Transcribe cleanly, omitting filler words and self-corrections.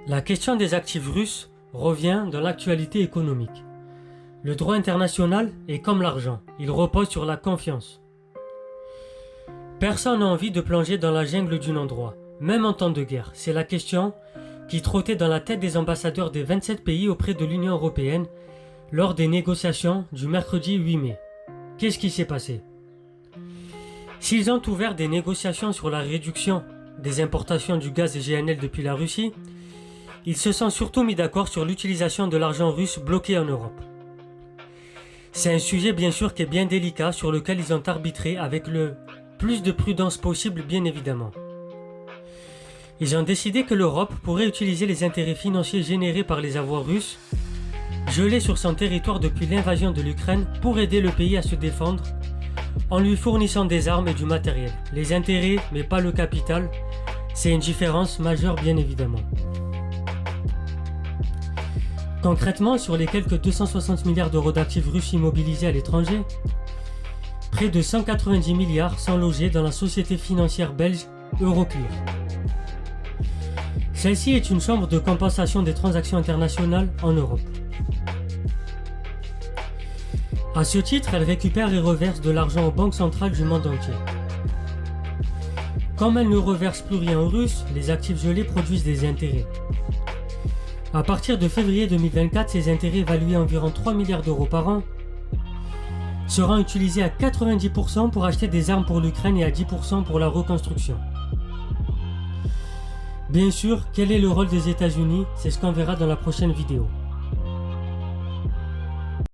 La question des actifs russes revient dans l'actualité économique. Le droit international est comme l'argent, il repose sur la confiance. Personne n'a envie de plonger dans la jungle d'un endroit, même en temps de guerre. C'est la question qui trottait dans la tête des ambassadeurs des 27 pays auprès de l'Union européenne lors des négociations du mercredi 8 mai. Qu'est-ce qui s'est passé? S'ils ont ouvert des négociations sur la réduction des importations du gaz et GNL depuis la Russie, ils se sont surtout mis d'accord sur l'utilisation de l'argent russe bloqué en Europe. C'est un sujet bien sûr qui est bien délicat sur lequel ils ont arbitré avec le plus de prudence possible bien évidemment. Ils ont décidé que l'Europe pourrait utiliser les intérêts financiers générés par les avoirs russes gelés sur son territoire depuis l'invasion de l'Ukraine pour aider le pays à se défendre en lui fournissant des armes et du matériel. Les intérêts mais pas le capital, c'est une différence majeure bien évidemment. Concrètement, sur les quelques 260 milliards d'euros d'actifs russes immobilisés à l'étranger, près de 190 milliards sont logés dans la société financière belge Euroclear. Celle-ci est une chambre de compensation des transactions internationales en Europe. À ce titre, elle récupère et reverse de l'argent aux banques centrales du monde entier. Comme elle ne reverse plus rien aux Russes, les actifs gelés produisent des intérêts. À partir de février 2024, ces intérêts évalués à environ 3 milliards d'euros par an seront utilisés à 90% pour acheter des armes pour l'Ukraine et à 10% pour la reconstruction. Bien sûr, quel est le rôle des États-Unis? C'est ce qu'on verra dans la prochaine vidéo.